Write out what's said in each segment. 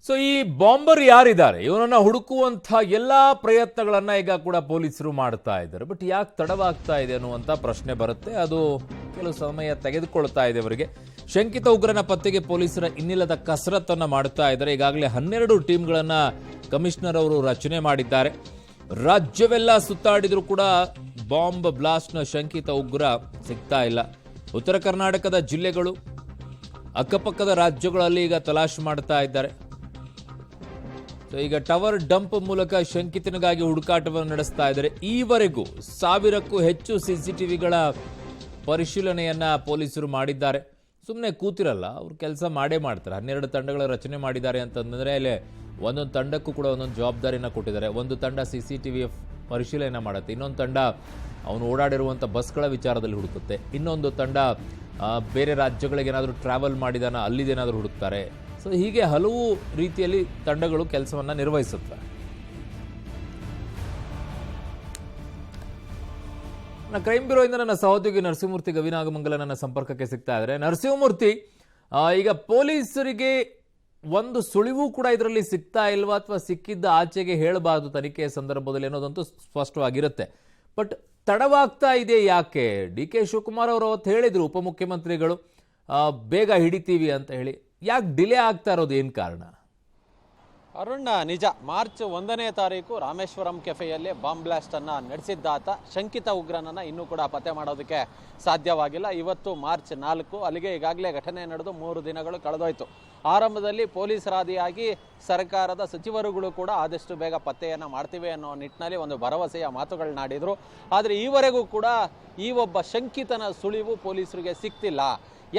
So ಈ bomber ಯಾರಿದ್ದಾರೆ ಇವನನ್ನ ಹುಡುಕುವಂತ ಎಲ್ಲಾ ಪ್ರಯತ್ನಗಳನ್ನ ಈಗ ಕೂಡ ಪೊಲೀಸರು ಮಾಡ್ತಾ ಇದ್ದಾರೆ. ಬಟ್ ಯಾಕೆ ತಡವಾಗ್ತಾ ಇದೆ ಅನ್ನುವಂತ ಪ್ರಶ್ನೆ ಬರುತ್ತೆ. ಅದು ಕೆಲವು ಸಮಯ ತೆಗೆದುಕೊಳ್ತಾ ಇದೆ ಅವರಿಗೆ. ಶಂಕಿತ ಉಗ್ರನ ಪತ್ತೆಗೆ ಪೊಲೀಸರ ಇನ್ನಿಲ್ಲದ ಕಸರತ್ತನ್ನ ಮಾಡ್ತಾ ಇದ್ದಾರೆ. ಈಗಾಗಲೇ 12 ಟೀಮ್ಗಳನ್ನ ಕಮಿಷನರ್ ಅವರು ರಚನೆ ಮಾಡಿದ್ದಾರೆ. ರಾಜ್ಯವೆಲ್ಲ ಸುತ್ತಾಡಿದ್ರು ಕೂಡ ಬಾಂಬ್ ಬ್ಲಾಸ್ಟ್ನ ಶಂಕಿತ ಉಗ್ರ ಸಿಗ್ತಾ ಇಲ್ಲ. ಉತ್ತರ ಕರ್ನಾಟಕದ ಜಿಲ್ಲೆಗಳು, ಅಕ್ಕಪಕ್ಕದ ರಾಜ್ಯಗಳಲ್ಲಿ ಈಗ ತಲಾಶ್ ಮಾಡ್ತಾ ಇದ್ದಾರೆ. ಈಗ ಟವರ್ ಡಂಪ್ ಮೂಲಕ ಶಂಕಿತನಿಗಾಗಿ ಹುಡುಕಾಟವನ್ನು ನಡೆಸ್ತಾ ಇದ್ದಾರೆ. ಈವರೆಗೂ 1000ಕ್ಕೂ ಹೆಚ್ಚು ಸಿಸಿಟಿವಿಗಳ ಪರಿಶೀಲನೆಯನ್ನ ಪೊಲೀಸರು ಮಾಡಿದ್ದಾರೆ. ಸುಮ್ಮನೆ ಕೂತಿರಲ್ಲ, ಅವ್ರು ಕೆಲಸ ಮಾಡೇ ಮಾಡ್ತಾರೆ. 12 ತಂಡಗಳ ರಚನೆ ಮಾಡಿದ್ದಾರೆ ಅಂತಂದ್ರೆ ಅಲ್ಲಿ ಒಂದೊಂದು ತಂಡಕ್ಕೂ ಕೂಡ ಒಂದೊಂದು ಜವಾಬ್ದಾರಿನ ಕೊಟ್ಟಿದ್ದಾರೆ. ಒಂದು ತಂಡ ಸಿಸಿಟಿವಿ ಪರಿಶೀಲನೆ ಮಾಡುತ್ತೆ, ಇನ್ನೊಂದು ತಂಡ ಅವನು ಓಡಾಡಿರುವಂಥ ಬಸ್ಗಳ ವಿಚಾರದಲ್ಲಿ ಹುಡುಕುತ್ತೆ, ಇನ್ನೊಂದು ತಂಡ ಬೇರೆ ರಾಜ್ಯಗಳಿಗೆ ಏನಾದರೂ ಟ್ರಾವೆಲ್ ಮಾಡಿದಾನ ಅಲ್ಲಿದೇನಾದರೂ ಹುಡುಕ್ತಾರೆ. ಸೊ ಹೀಗೆ ಹಲವು ರೀತಿಯಲ್ಲಿ ತಂಡಗಳು ಕೆಲಸವನ್ನ ನಿರ್ವಹಿಸುತ್ತಾರೆ. ಕ್ರೈಮ್ ಬ್ಯೂರೋ ಇಂದ ನನ್ನ ಸಹೋದ್ಯೋಗಿ ನರಸಿಂಹಮೂರ್ತಿ ಗವಿನಾಗಮಂಗಲ ನನ್ನ ಸಂಪರ್ಕಕ್ಕೆ ಸಿಗ್ತಾ ಇದ್ದಾರೆ. ನರಸಿಂಹಮೂರ್ತಿ, ಈಗ ಪೊಲೀಸರಿಗೆ ಒಂದು ಸುಳಿವು ಕೂಡ ಇದರಲ್ಲಿ ಸಿಗ್ತಾ ಇಲ್ವಾ, ಅಥವಾ ಸಿಕ್ಕಿದ್ದ ಆಚೆಗೆ ಹೇಳಬಾರದು ತನಿಖೆಯ ಸಂದರ್ಭದಲ್ಲಿ ಅನ್ನೋದಂತೂ ಸ್ಪಷ್ಟವಾಗಿರುತ್ತೆ. ಬಟ್ ತಡವಾಗ್ತಾ ಇದೆ ಯಾಕೆ? ಡಿ.ಕೆ. ಶಿವಕುಮಾರ್ ಅವರು ಅವತ್ತು ಹೇಳಿದ್ರು ಉಪಮುಖ್ಯಮಂತ್ರಿಗಳು ಬೇಗ ಹಿಡಿತೀವಿ ಅಂತ ಹೇಳಿ. ಯಾಕೆ ಡಿಲೇ ಆಗ್ತಾ ಇರೋದು, ಏನು ಕಾರಣ? ಅರುಣ್, ನಿಜ, ಮಾರ್ಚ್ 1ನೇ ತಾರೀಕು ರಾಮೇಶ್ವರಂ ಕೆಫೆಯಲ್ಲಿ ಬಾಂಬ್ ಬ್ಲಾಸ್ಟ್ ಅನ್ನ ನಡೆಸಿದ್ದಾತ ಶಂಕಿತ ಉಗ್ರನನ್ನ ಇನ್ನೂ ಕೂಡ ಪತ್ತೆ ಮಾಡೋದಕ್ಕೆ ಸಾಧ್ಯವಾಗಿಲ್ಲ. ಇವತ್ತು ಮಾರ್ಚ್ 4, ಅಲ್ಲಿಗೆ ಈಗಾಗಲೇ ಘಟನೆ ನಡೆದು 3 ದಿನಗಳು ಕಳೆದೋಯ್ತು. ಆರಂಭದಲ್ಲಿ ಪೊಲೀಸರಾದಿಯಾಗಿ ಸರ್ಕಾರದ ಸಚಿವರುಗಳು ಕೂಡ ಆದಷ್ಟು ಬೇಗ ಪತ್ತೆಯನ್ನು ಮಾಡ್ತೀವಿ ಅನ್ನೋ ನಿಟ್ಟಿನಲ್ಲಿ ಒಂದು ಭರವಸೆಯ ಮಾತುಗಳನ್ನಾಡಿದ್ರು. ಆದರೆ ಈವರೆಗೂ ಕೂಡ ಈ ಒಬ್ಬ ಶಂಕಿತನ ಸುಳಿವು ಪೊಲೀಸರಿಗೆ ಸಿಗ್ತಿಲ್ಲ.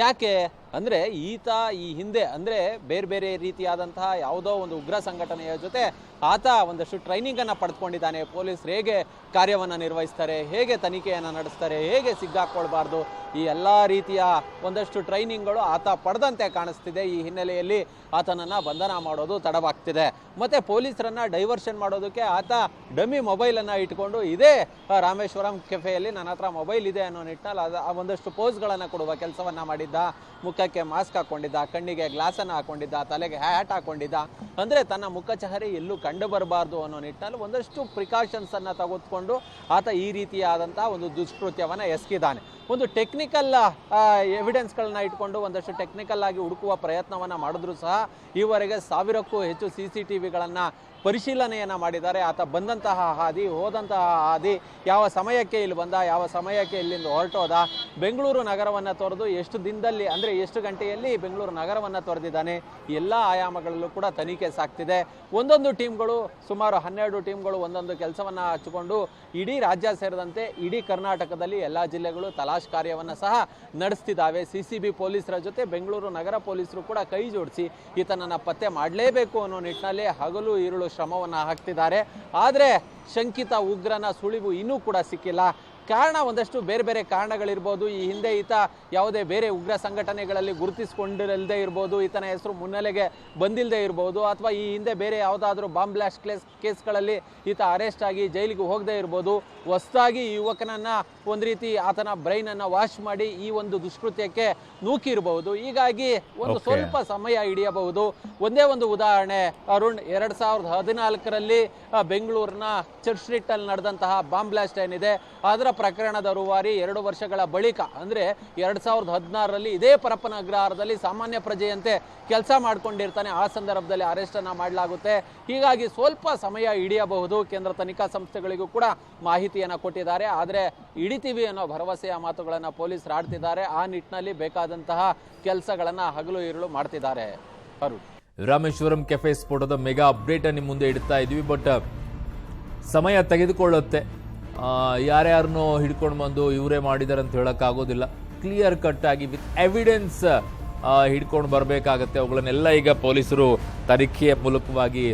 ಯಾಕೆ ಅಂದರೆ ಈತ ಈ ಹಿಂದೆ ಅಂದರೆ ಬೇರೆ ಬೇರೆ ರೀತಿಯಾದಂತಹ ಯಾವುದೋ ಒಂದು ಉಗ್ರ ಸಂಘಟನೆಯ ಜೊತೆ ಆತ ಒಂದಷ್ಟು ಟ್ರೈನಿಂಗನ್ನು ಪಡೆದುಕೊಂಡಿದ್ದಾನೆ. ಪೊಲೀಸರು ಹೇಗೆ ಕಾರ್ಯವನ್ನು ನಿರ್ವಹಿಸ್ತಾರೆ, ಹೇಗೆ ತನಿಖೆಯನ್ನು ನಡೆಸ್ತಾರೆ, ಹೇಗೆ ಸಿಗ್ಗಾಕೊಳ್ಬಾರ್ದು, ಈ ಎಲ್ಲ ರೀತಿಯ ಒಂದಷ್ಟು ಟ್ರೈನಿಂಗ್ಗಳು ಆತ ಪಡೆದಂತೆ ಕಾಣಿಸ್ತಿದೆ. ಈ ಹಿನ್ನೆಲೆಯಲ್ಲಿ ಆತನನ್ನು ಬಂಧನ ಮಾಡೋದು ತಡವಾಗ್ತಿದೆ. ಮತ್ತು ಪೊಲೀಸರನ್ನು ಡೈವರ್ಷನ್ ಮಾಡೋದಕ್ಕೆ ಆತ ಡಮ್ಮಿ ಮೊಬೈಲನ್ನು ಇಟ್ಕೊಂಡು ಇದೇ ರಾಮೇಶ್ವರಂ ಕೆಫೆಯಲ್ಲಿ ನನ್ನ ಹತ್ರ ಮೊಬೈಲ್ ಇದೆ ಅನ್ನೋ ನಿಟ್ಟಿನಲ್ಲಿ ಒಂದಷ್ಟು ಪೋಸ್ಗಳನ್ನು ಕೊಡುವ ಕೆಲಸವನ್ನು ಮಾಡಿದ್ದ. ಮುಖಕ್ಕೆ ಮಾಸ್ಕ್ ಹಾಕೊಂಡಿದ್ದ, ಕಣ್ಣಿಗೆ ಗ್ಲಾಸನ್ನು ಹಾಕೊಂಡಿದ್ದ, ತಲೆಗೆ ಹ್ಯಾಟ್ ಹಾಕೊಂಡಿದ್ದ. ಅಂದರೆ ತನ್ನ ಮುಖ ಚಹರೆ ಎಲ್ಲೂ ಕಂಡು ಬರಬಾರ್ದು ಅನ್ನೋ ನಿಟ್ಟಿನಲ್ಲಿ ಒಂದಷ್ಟು ಪ್ರಿಕಾಷನ್ಸ್ ಅನ್ನು ತೆಗೆದುಕೊಂಡು ಆತ ಈ ರೀತಿಯಾದಂತಹ ಒಂದು ದುಷ್ಕೃತ್ಯವನ್ನು ಎಸಗಿದ್ದಾನೆ. ಒಂದು ಟೆಕ್ನಿಕಲ್ ಎವಿಡೆನ್ಸ್ಗಳನ್ನ ಇಟ್ಕೊಂಡು ಒಂದಷ್ಟು ಟೆಕ್ನಿಕಲ್ ಆಗಿ ಹುಡುಕುವ ಪ್ರಯತ್ನವನ್ನು ಮಾಡಿದ್ರು ಸಹ ಈವರೆಗೆ 1000ಕ್ಕೂ ಹೆಚ್ಚು CCTVಗಳನ್ನು ಪರಿಶೀಲನೆಯನ್ನು ಮಾಡಿದ್ದಾರೆ. ಆತ ಬಂದಂತಹ ಹಾದಿ, ಹೋದಂತಹ ಹಾದಿ, ಯಾವ ಸಮಯಕ್ಕೆ ಇಲ್ಲಿ ಬಂದ, ಯಾವ ಸಮಯಕ್ಕೆ ಇಲ್ಲಿಂದ ಹೊರಟೋದ, ಬೆಂಗಳೂರು ನಗರವನ್ನು ತೊರೆದು ಎಷ್ಟು ದಿನದಲ್ಲಿ ಅಂದರೆ ಎಷ್ಟು ಗಂಟೆಯಲ್ಲಿ ಬೆಂಗಳೂರು ನಗರವನ್ನು ತೊರೆದಿದ್ದಾನೆ, ಎಲ್ಲ ಆಯಾಮಗಳಲ್ಲೂ ಕೂಡ ತನಿಖೆ ಸಾಗ್ತಿದೆ. ಒಂದೊಂದು ಟೀಮ್ಗಳು, ಸುಮಾರು 12 ಟೀಮ್ಗಳು ಒಂದೊಂದು ಕೆಲಸವನ್ನು ಹಚ್ಚಿಕೊಂಡು ಇಡೀ ರಾಜ್ಯ ಸೇರಿದಂತೆ ಇಡೀ ಕರ್ನಾಟಕದಲ್ಲಿ ಎಲ್ಲ ಜಿಲ್ಲೆಗಳು ತಲಾಶ್ ಕಾರ್ಯವನ್ನು ಸಹ ನಡೆಸ್ತಿದ್ದಾವೆ. CCB ಪೊಲೀಸರ ಜೊತೆ ಬೆಂಗಳೂರು ನಗರ ಪೊಲೀಸರು ಕೂಡ ಕೈ ಜೋಡಿಸಿ ಈತನನ್ನು ಪತ್ತೆ ಮಾಡಲೇಬೇಕು ಅನ್ನೋ ನಿಟ್ಟಿನಲ್ಲಿ ಹಗಲು ಇರುಳು ಶ್ರಮವನ್ನು ಹಾಕ್ತಿದ್ದಾರೆ. ಆದರೆ ಶಂಕಿತ ಉಗ್ರನ ಸುಳಿವು ಇನ್ನೂ ಕೂಡ ಸಿಕ್ಕಿಲ್ಲ. ಕಾರಣ ಒಂದಷ್ಟು ಬೇರೆ ಬೇರೆ ಕಾರಣಗಳಿರ್ಬೋದು. ಈ ಹಿಂದೆ ಈತ ಯಾವುದೇ ಬೇರೆ ಉಗ್ರ ಸಂಘಟನೆಗಳಲ್ಲಿ ಗುರುತಿಸಿಕೊಂಡಿರಲ್ದೇ ಇರ್ಬೋದು, ಈತನ ಹೆಸರು ಮುನ್ನೆಲೆಗೆ ಬಂದಿಲ್ಲದೆ ಇರ್ಬೋದು, ಅಥವಾ ಈ ಹಿಂದೆ ಬೇರೆ ಯಾವುದಾದ್ರೂ ಬಾಂಬ್ ಬ್ಲಾಸ್ಟ್ ಕೇಸ್ಗಳಲ್ಲಿ ಈತ ಅರೆಸ್ಟ್ ಆಗಿ ಜೈಲಿಗೆ ಹೋಗದೇ ಇರ್ಬೋದು. ಹೊಸದಾಗಿ ಈ ಯುವಕನನ್ನು ಒಂದು ರೀತಿ ಆತನ ಬ್ರೈನನ್ನು ವಾಶ್ ಮಾಡಿ ಈ ಒಂದು ದುಷ್ಕೃತ್ಯಕ್ಕೆ ನೂಕಿರಬಹುದು. ಹೀಗಾಗಿ ಒಂದು ಸ್ವಲ್ಪ ಸಮಯ ಹಿಡಿಯಬಹುದು. ಒಂದೇ ಒಂದು ಉದಾಹರಣೆ ಅರುಣ್, 2014ರಲ್ಲಿ ಬೆಂಗಳೂರಿನ ಚರ್ಚ್ ಸ್ಟ್ರೀಟ್ ಅಲ್ಲಿ ನಡೆದಂತಹ ಬಾಂಬ್ ಬ್ಲಾಸ್ಟ್ ಏನಿದೆ ಅದರ ಪ್ರಕರಣದ ರೂವಾರಿ 2 ವರ್ಷಗಳ ಬಳಿಕ ಅಂದರೆ 2016ರಲ್ಲಿ ಇದೇ ಪರಪ್ಪನ ಅಗ್ರಹಾರದಲ್ಲಿ ಸಾಮಾನ್ಯ ಪ್ರಜೆಯಂತೆ ಕೆಲಸ ಮಾಡ್ಕೊಂಡಿರ್ತಾನೆ. ಆ ಸಂದರ್ಭದಲ್ಲಿ ಅರೆಸ್ಟ್ ಅನ್ನ ಮಾಡಲಾಗುತ್ತೆ. ಹೀಗಾಗಿ ಸ್ವಲ್ಪ ಸಮಯ ಹಿಡಿಯಬಹುದು. ಕೇಂದ್ರ ತನಿಖಾ ಸಂಸ್ಥೆಗಳಿಗೂ ಕೂಡ ಮಾಹಿತಿಯನ್ನು ಕೊಟ್ಟಿದ್ದಾರೆ. ಆದರೆ ಹಿಡಿತೀವಿ ಅನ್ನೋ ಭರವಸೆಯ ಮಾತುಗಳನ್ನು ಪೊಲೀಸರು ಆಡ್ತಿದ್ದಾರೆ. ಆ ನಿಟ್ಟಿನಲ್ಲಿ ಬೇಕಾದಂತಹ ಕೆಲಸಗಳನ್ನು ಹಗಲು ಇರುಳು ಮಾಡ್ತಿದ್ದಾರೆ. ರಾಮೇಶ್ವರಂ ಕೆಫೆ ಸ್ಫೋಟದ ಮೆಗಾ ಅಪ್ಡೇಟ್ ನಿಮ್ಮ ಮುಂದೆ ಇಡ್ತಾ ಇದೀವಿ. ಬಟ್ ಸಮಯ ತೆಗೆದುಕೊಳ್ಳುತ್ತೆ. ಯಾರ್ಯಾರನ್ನೋ ಹಿಡ್ಕೊಂಡು ಬಂದು ಇವರೇ ಮಾಡಿದ್ದಾರೆ ಅಂತ ಹೇಳೋಕ್ಕಾಗೋದಿಲ್ಲ. ಕ್ಲಿಯರ್ ಕಟ್ ಆಗಿ ವಿತ್ ಎವಿಡೆನ್ಸ್ ಹಿಡ್ಕೊಂಡು ಬರಬೇಕಾಗತ್ತೆ. ಅವುಗಳನ್ನೆಲ್ಲ ಈಗ ಪೊಲೀಸರು ತನಿಖೆಯ ಮೂಲಕವಾಗಿ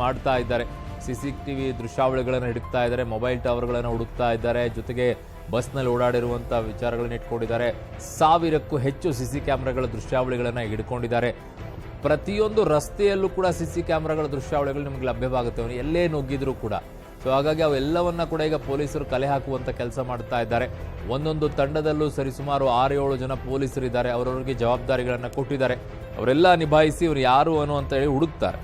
ಮಾಡ್ತಾ ಇದ್ದಾರೆ. CCTV ದೃಶ್ಯಾವಳಿಗಳನ್ನು ಹಿಡಿತಾ ಇದ್ದಾರೆ, ಮೊಬೈಲ್ ಟವರ್ಗಳನ್ನು ಹುಡುಕ್ತಾ ಇದ್ದಾರೆ, ಜೊತೆಗೆ ಬಸ್ನಲ್ಲಿ ಓಡಾಡಿರುವಂಥ ವಿಚಾರಗಳನ್ನ ಇಟ್ಕೊಂಡಿದ್ದಾರೆ. 1000ಕ್ಕೂ ಹೆಚ್ಚು CC ಕ್ಯಾಮ್ರಾಗಳ ದೃಶ್ಯಾವಳಿಗಳನ್ನು ಹಿಡ್ಕೊಂಡಿದ್ದಾರೆ. ಪ್ರತಿಯೊಂದು ರಸ್ತೆಯಲ್ಲೂ ಕೂಡ CC ಕ್ಯಾಮ್ರಾಗಳ ದೃಶ್ಯಾವಳಿಗಳು ನಿಮಗೆ ಲಭ್ಯವಾಗುತ್ತೆ, ಅವನು ಎಲ್ಲೇ ನುಗ್ಗಿದ್ರು ಕೂಡ. ಸೊ ಹಾಗಾಗಿ ಅವೆಲ್ಲವನ್ನ ಕೂಡ ಈಗ ಪೊಲೀಸರು ಕಲೆ ಹಾಕುವಂತ ಕೆಲಸ ಮಾಡ್ತಾ ಇದ್ದಾರೆ. ಒಂದೊಂದು ತಂಡದಲ್ಲೂ ಸರಿಸುಮಾರು 6-7 ಜನ ಪೊಲೀಸರಿದ್ದಾರೆ. ಅವರವರಿಗೆ ಜವಾಬ್ದಾರಿಗಳನ್ನು ಕೊಟ್ಟಿದ್ದಾರೆ. ಅವರೆಲ್ಲ ನಿಭಾಯಿಸಿ ಇವ್ರು ಯಾರು ಅನ್ನೋ ಅಂತ ಹೇಳಿ ಹುಡುಕ್ತಾರೆ.